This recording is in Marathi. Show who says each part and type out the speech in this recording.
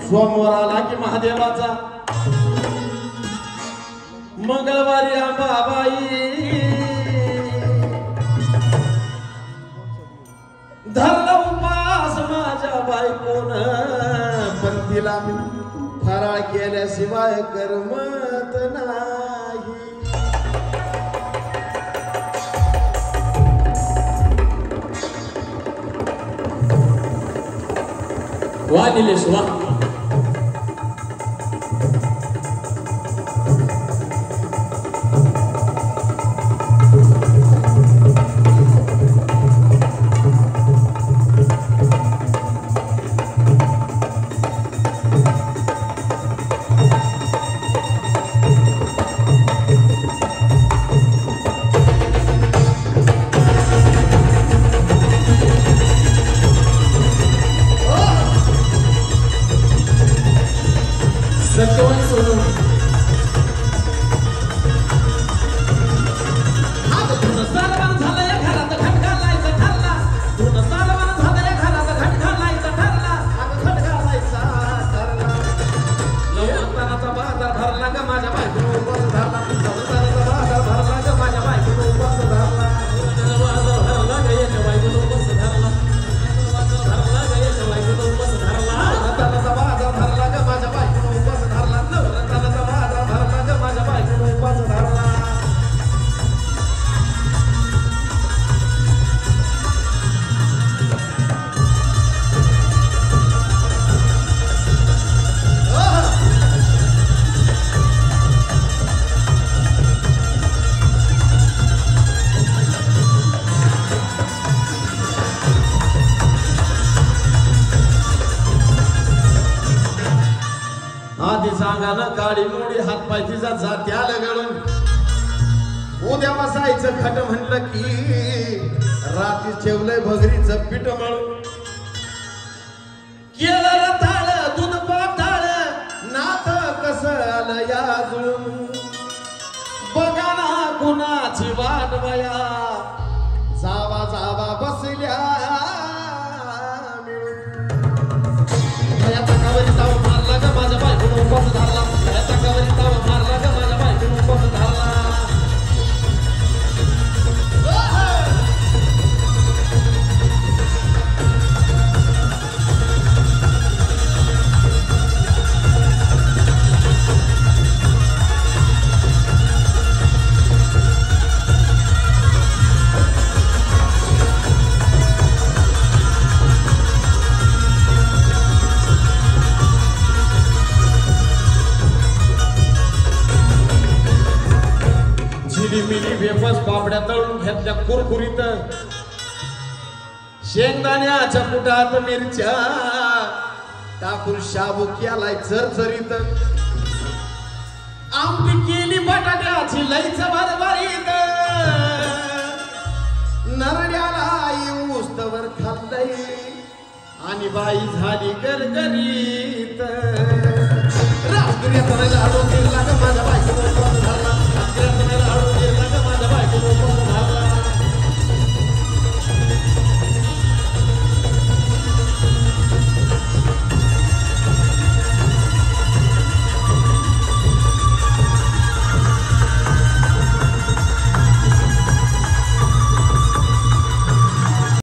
Speaker 1: सोमवार आला की महादेवाचा, मंगळवारी अंबाबाई, धरला उपास माझ्या बायकोन, पण तिला फराळ केल्याशिवाय करमत नाही.
Speaker 2: वा निलेश वा.
Speaker 1: काळी मोडी हात पाय तिचा जात्याला गळून, उद्या बसायचं खट म्हणलं की रात्री ठेवलंय भगरीचं पीठ मळून. केलं रताळ दूध पाताळ नाथ कसं आलं या जुळून, बघा ना कुणाची वाट बया, जावा जावा बसल्या ताकावरी ताव मारला ग माझ्या बायकोनं उपास धरला, ताकावरी ताव मारला ग माझ्या बायकोनं उपास धरला. मिली वेफस पापड्या तळून घेतल्या कुरकुरीत, शेंगदाण्याच्या कुटात मिरच्या टाकून शाबू केलाय चरचरीत, आमटी केली बटाट्याची लईच भरभरीत, नरड्याला येऊस तवर खाल्लंय आणि बाई झाली गरगरीत. राजगिऱ्याचा लाडू केला ग माझ्या बाई